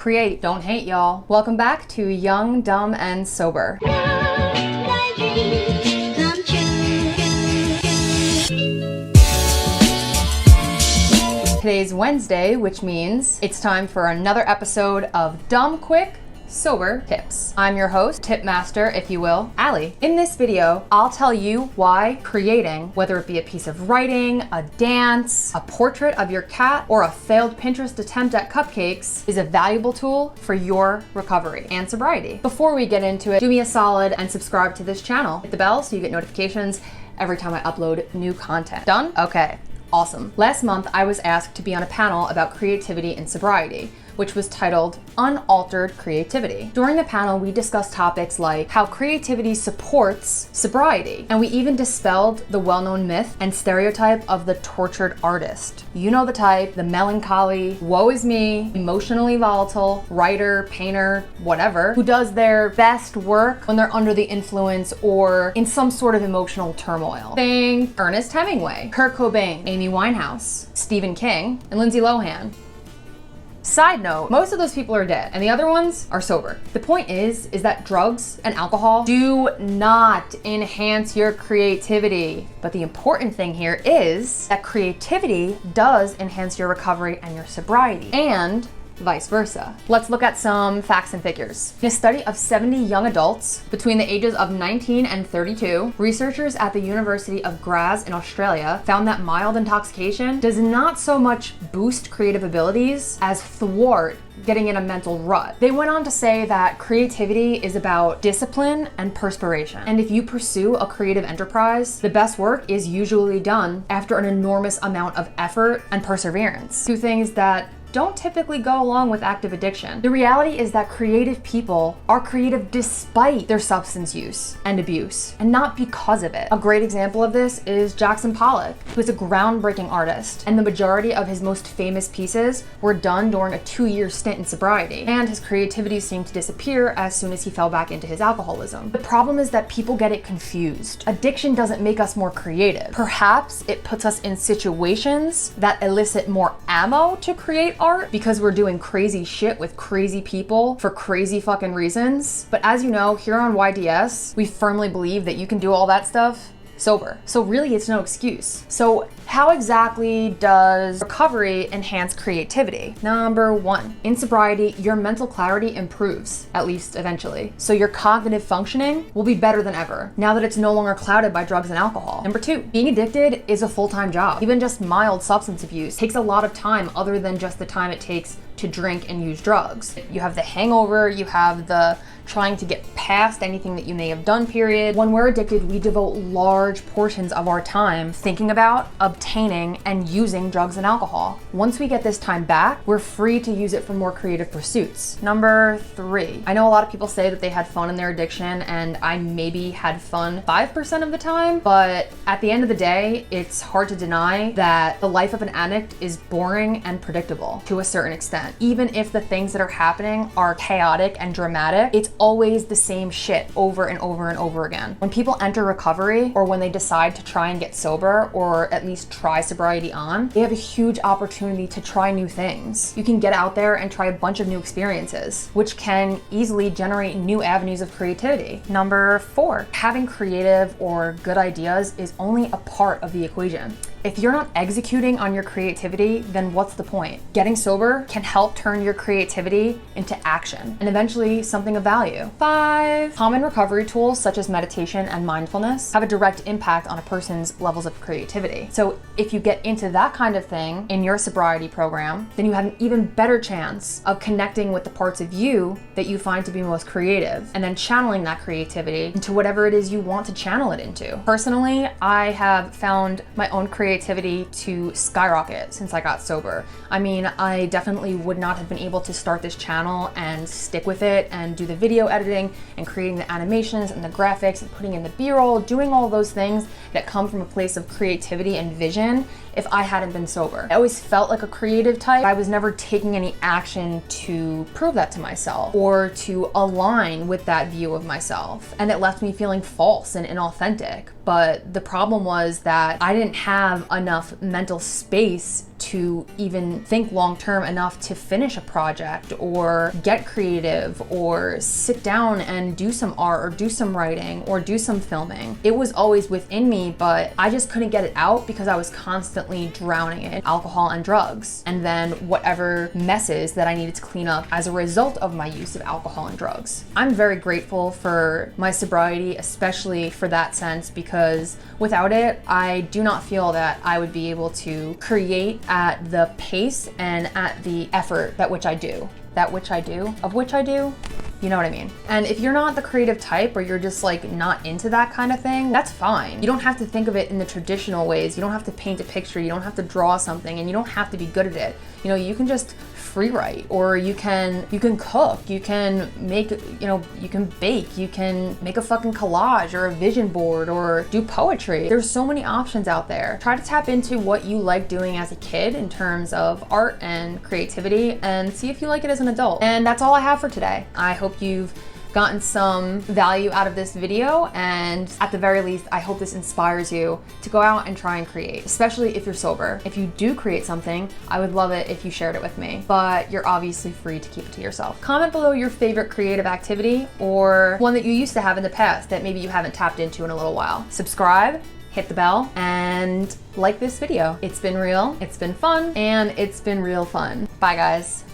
Create, don't hate, y'all. Welcome back to Young, Dumb, and Sober. Today's Wednesday, which means it's time for another episode of Dumb Quick, Sober Tips. I'm your host, tip master, if you will, Allie. In this video, I'll tell you why creating, whether it be a piece of writing, a dance, a portrait of your cat, or a failed Pinterest attempt at cupcakes, is a valuable tool for your recovery and sobriety. Before we get into it, do me a solid and subscribe to this channel. Hit the bell so you get notifications every time I upload new content. Done? Okay. Awesome. Last month, I was asked to be on a panel about creativity and sobriety, which was titled Unaltered Creativity. During the panel, we discussed topics like how creativity supports sobriety, and we even dispelled the well-known myth and stereotype of the tortured artist. You know the type, the melancholy, woe is me, emotionally volatile, writer, painter, whatever, who does their best work when they're under the influence or in some sort of emotional turmoil. Think Ernest Hemingway, Kurt Cobain, Amy Winehouse, Stephen King, and Lindsay Lohan. Side note, most of those people are dead and the other ones are sober. The point is that drugs and alcohol do not enhance your creativity. But the important thing here is that creativity does enhance your recovery and your sobriety, and vice versa. Let's look at some facts and figures. In a study of 70 young adults between the ages of 19 and 32, researchers at the University of Graz in Australia found that mild intoxication does not so much boost creative abilities as thwart getting in a mental rut. They went on to say that creativity is about discipline and perspiration. And if you pursue a creative enterprise, the best work is usually done after an enormous amount of effort and perseverance. Two things that don't typically go along with active addiction. The reality is that creative people are creative despite their substance use and abuse, and not because of it. A great example of this is Jackson Pollock, who is a groundbreaking artist, and the majority of his most famous pieces were done during a 2-year stint in sobriety, and his creativity seemed to disappear as soon as he fell back into his alcoholism. The problem is that people get it confused. Addiction doesn't make us more creative. Perhaps it puts us in situations that elicit more ammo to create art because we're doing crazy shit with crazy people for crazy fucking reasons. But as you know, here on YDS, we firmly believe that you can do all that stuff sober. So really, it's no excuse. So how exactly does recovery enhance creativity? Number one, in sobriety, your mental clarity improves, at least eventually. So your cognitive functioning will be better than ever, now that it's no longer clouded by drugs and alcohol. Number two, being addicted is a full-time job. Even just mild substance abuse takes a lot of time other than just the time it takes to drink and use drugs. You have the hangover, you have the trying to get past anything that you may have done period. When we're addicted, we devote large portions of our time thinking about, obtaining, and using drugs and alcohol. Once we get this time back, we're free to use it for more creative pursuits. Number three, I know a lot of people say that they had fun in their addiction, and I maybe had fun 5% of the time, but at the end of the day, it's hard to deny that the life of an addict is boring and predictable to a certain extent. Even if the things that are happening are chaotic and dramatic, it's always the same shit over and over and over again. When people enter recovery, or when they decide to try and get sober, or at least try sobriety on, they have a huge opportunity to try new things. You can get out there and try a bunch of new experiences, which can easily generate new avenues of creativity. Number four, having creative or good ideas is only a part of the equation. If you're not executing on your creativity, then what's the point? Getting sober can help turn your creativity into action and eventually something of value. 5, common recovery tools such as meditation and mindfulness have a direct impact on a person's levels of creativity. So if you get into that kind of thing in your sobriety program, then you have an even better chance of connecting with the parts of you that you find to be most creative, and then channeling that creativity into whatever it is you want to channel it into. Personally, I have found my own creativity to skyrocket since I got sober. I mean, I definitely would not have been able to start this channel and stick with it and do the video editing and creating the animations and the graphics and putting in the B-roll, doing all those things that come from a place of creativity and vision if I hadn't been sober. I always felt like a creative type. I was never taking any action to prove that to myself or to align with that view of myself. And it left me feeling false and inauthentic. But the problem was that I didn't have enough mental space to even think long-term enough to finish a project or get creative or sit down and do some art or do some writing or do some filming. It was always within me, but I just couldn't get it out because I was constantly drowning in alcohol and drugs, and then whatever messes that I needed to clean up as a result of my use of alcohol and drugs. I'm very grateful for my sobriety, especially for that sense, because without it, I do not feel that I would be able to create at the pace and at the effort of which I do. You know what I mean? And if you're not the creative type, or you're just like not into that kind of thing, that's fine. You don't have to think of it in the traditional ways. You don't have to paint a picture. You don't have to draw something, and you don't have to be good at it. You know, you can just free write, or you can cook, you can make, you can bake, you can make a fucking collage or a vision board or do poetry. There's so many options out there. Try to tap into what you like doing as a kid in terms of art and creativity, and see if you like it as an adult. And that's all I have for today. I hope you've gotten some value out of this video, and at the very least, I hope this inspires you to go out and try and create, especially if you're sober. If you do create something, I would love it if you shared it with me, but you're obviously free to keep it to yourself. Comment below your favorite creative activity, or one that you used to have in the past that maybe you haven't tapped into in a little while. Subscribe, hit the bell, and like this video. It's been real, it's been fun, and it's been real fun. Bye guys.